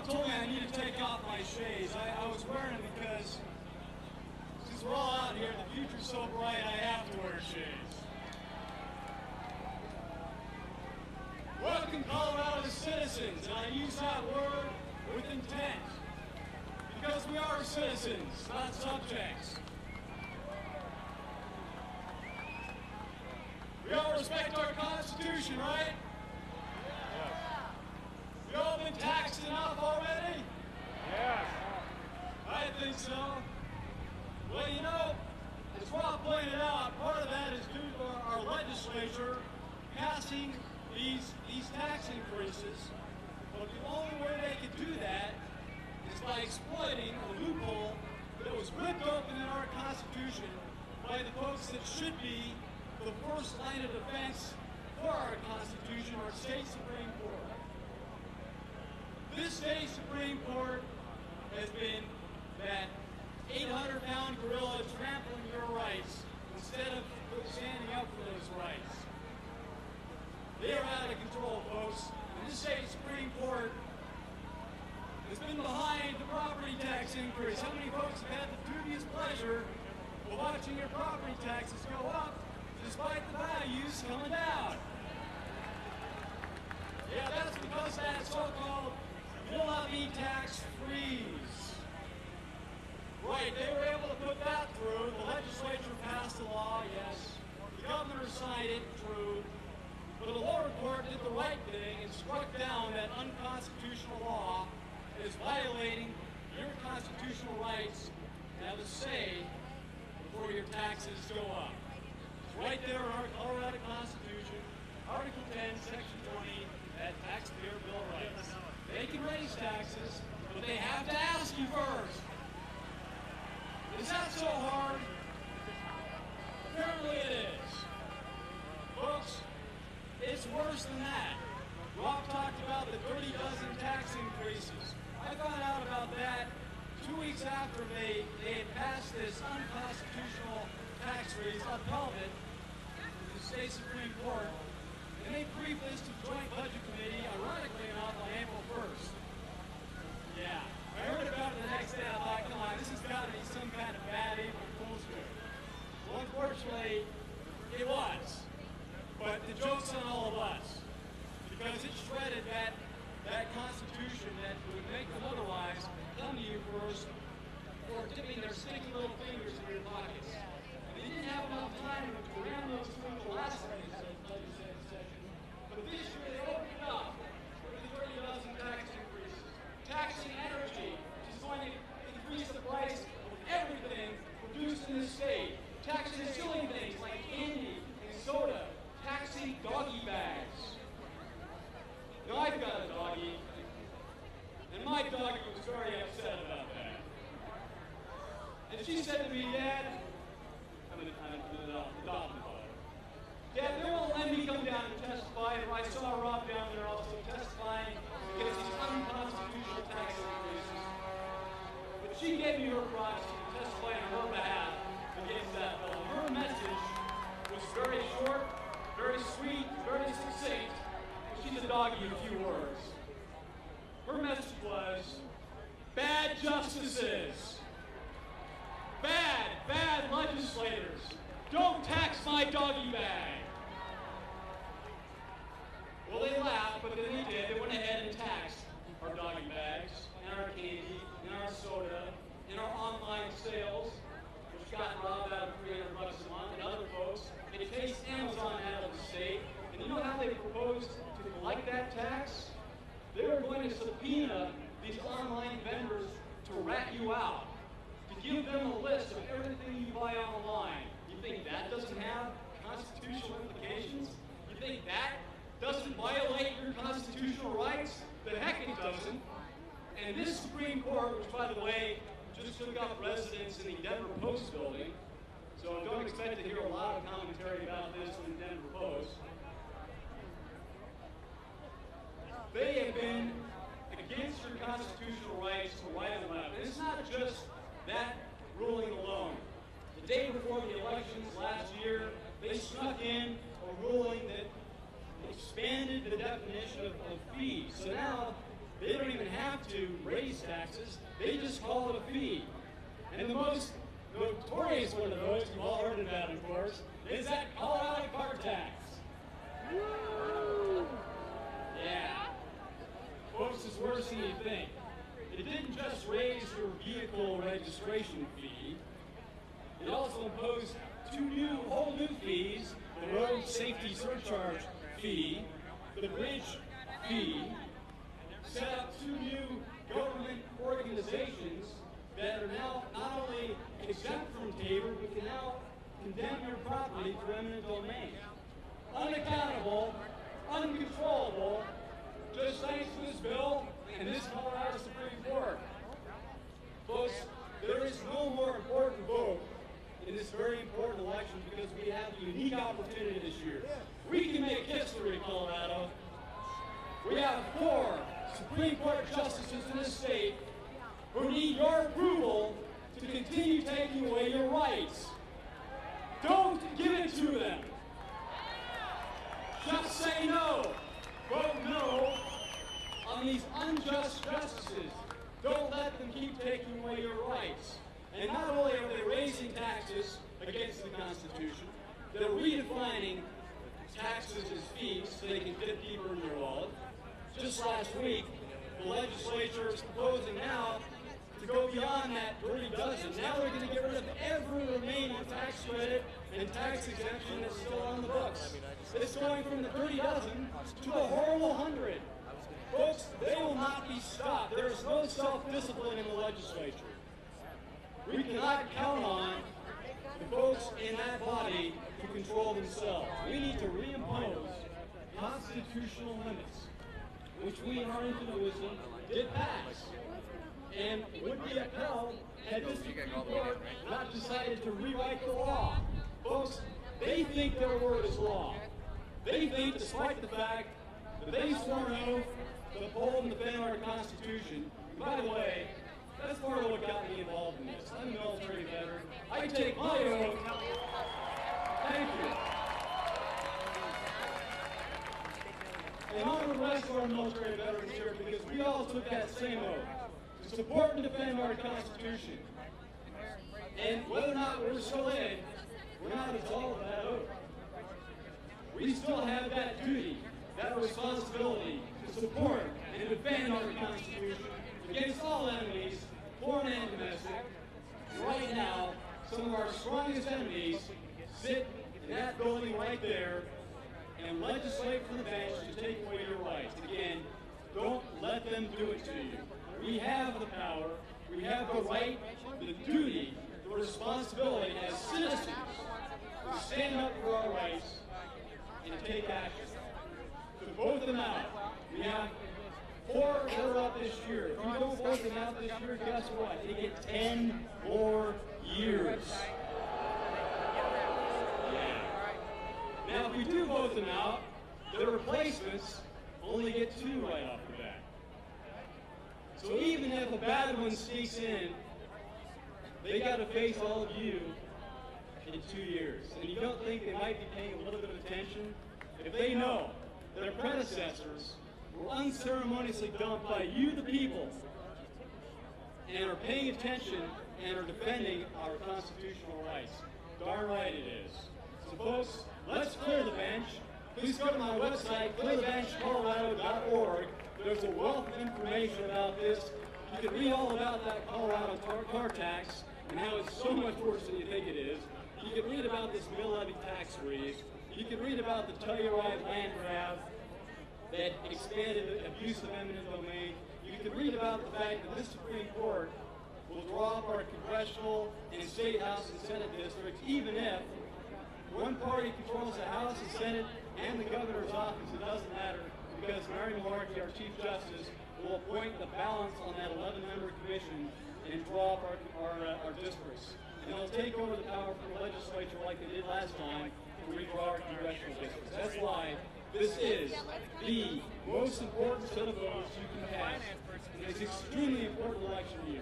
mom told me I need to take off my shades. I was wearing them because since we're all out here, the future's so bright, I have to wear shades. Welcome, Colorado citizens, and I use that word with intent. Because we are citizens, not subjects. We all respect our Constitution, right? Yes. We all been taxed enough already? Yes. I think so. Well, you know, as Rob pointed out, part of that is due to our legislature passing these tax increases. But the only way they could do that is by exploiting a loophole that was ripped open in our Constitution by the folks that should be the first line of defense for our Constitution, our state Supreme Court. This state Supreme Court has been that 800-pound gorilla trampling your rights instead of standing up for those rights. They are out of control, folks. And this state Supreme Court has been behind the property tax increase. How many folks have had the dubious pleasure of watching your property taxes go up despite the values coming down? Yeah, that's because that so-called will-not-be tax freeze. Right, they were able to put that through. The legislature passed the law, yes. The governor signed it, true. But the lower court did the right thing and struck down that unconstitutional law that is violating your constitutional rights to have a say before your taxes go up. It's right there in our Colorado Constitution, Article 10, Section 20, that taxpayer bill of rights. They can raise taxes, but they have to ask you first. Is that so hard? Apparently it is. Folks, it's worse than that. Rob talked about the 30 dozen tax increases. I found out about that 2 weeks after they had passed this unconstitutional tax raise, upheld it in the state Supreme Court, and they briefed this to the Joint Budget Committee, ironically enough, on April 1st. Yeah, I heard about it the next day. I thought, come on, this has got to be some kind of bad April Fool's joke. Well, unfortunately, it was. But the joke's on all of us, because it shredded that Constitution that would make them otherwise come to you first for dipping their sticky little fingers in your pockets. And they didn't have enough time to ram those through the last legislative session. But this year they opened it up with the 30 dozen tax increases. Taxing energy, which is going to increase the price of everything produced in this state. Taxing silly things like candy and soda. Taxing doggy bags. Now, I've got a doggy, and my doggy was very upset about that. And she said to me, Dad, I'm an adopted dog. Dad, they won't let me come down and testify, and I saw Rob down there also testifying against these unconstitutional tax increases. But she gave me her proxy to testify on her behalf against that bill. And her message was very short, very sweet, very succinct. She's a doggy in a few words. Her message was, bad justices, bad legislators, don't tax my doggy bag. Well, they laughed, but then they did. They went ahead and taxed our doggy bags, and our candy, and our soda, and our online sales, which got robbed out of $300 a month, and other folks. It takes Amazon out of the state. And you know how they proposed to collect that tax? They were going to subpoena these online vendors to rat you out, to give them a list of everything you buy online. You think that doesn't have constitutional implications? You think that doesn't violate your constitutional rights? The heck it doesn't. And this Supreme Court, which by the way, just took up residence in the Denver Post building, so don't expect to hear a lot of commentary about this from the Denver Post. They have been against your constitutional rights to right and left. And it's not just that ruling alone. The day before the elections last year, they snuck in a ruling that expanded the definition of fees. So now they don't even have to raise taxes, they just call it a fee. And the most notorious one of those, you've all heard about, of course, is that Colorado car tax. Yeah. Folks, it's worse than you think. It didn't just raise your vehicle registration fee, it also imposed whole new fees: the road safety surcharge fee, the bridge fee, set up 2 new government organizations that are now not only exempt from Tabor, but can now condemn your property for eminent domain. Unaccountable, uncontrollable, just thanks to this bill and this Colorado Supreme Court. Folks, there is no more important vote in this very important election because we have a unique opportunity this year. We can make history in Colorado. We have 4 Supreme Court justices in this state who need your approval to continue taking away your rights. Don't give it to them. Just say no. Vote no on these unjust justices. Don't let them keep taking away your rights. And not only are they raising taxes against the Constitution, they're redefining taxes as fees so they can fit deeper in your wallet. Just last week, the legislature is proposing now to go beyond that dirty dozen. Now they're going to get rid of every remaining tax credit and tax exemption that's still on the books. It's going from the dirty dozen to the horrible 100. Folks, they will not be stopped. There is no self-discipline in the legislature. We cannot count on the folks in that body to control themselves. We need to reimpose constitutional limits, which we in our infinite wisdom did pass, and would be upheld had this Supreme Court not decided to rewrite the law. Folks, they think their word is law. They think, despite the fact that they swore an oath to uphold and defend our Constitution. And by the way, that's part of what got me involved in this. I'm a military veteran. I take my oath. Thank you. And all the rest of our military veterans here, because we all took that same oath to support and defend our Constitution. And whether or not we're still in, we're not absolved of that oath. We still have that duty, that responsibility to support and defend our Constitution against all enemies, foreign and domestic. Right now, some of our strongest enemies sit in that building right there and legislate from the bench to take away your rights. Again, don't let them do it to you. We have the power, we have the right, the duty, the responsibility as citizens to stand up for our rights and take action. To vote them out. We have 4 that are up this year. If you don't vote them out this year, guess what? They get 10 more years. Yeah. Now, if we do vote them out, the replacements only get 2 right off the bat. So even if a bad one sneaks in, they got to face all of you in 2 years. And you don't think they might be paying a little bit of attention? If they know their predecessors were unceremoniously dumped by you, the people, and are paying attention and are defending our constitutional rights. Darn right it is. So folks, let's clear the bench. Please go to my website, ClearTheBenchColorado.org. There's a wealth of information about this. You can read all about that Colorado car tax and how it's so much worse than you think it is. You can read about this mill levy tax freeze. You can read about the Telluride land grab that expanded abuse of eminent domain. You can read about the fact that this Supreme Court will draw up our congressional and state house and senate districts, even if one party controls the House and Senate and the governor's office. It doesn't matter, because Mary Malarkey, our Chief Justice, will appoint the balance on that 11-member commission and draw up our districts. And they'll take over the power from the legislature like they did last time to redraw our congressional districts. That's why this is the most important set of votes you can pass in this extremely important election year.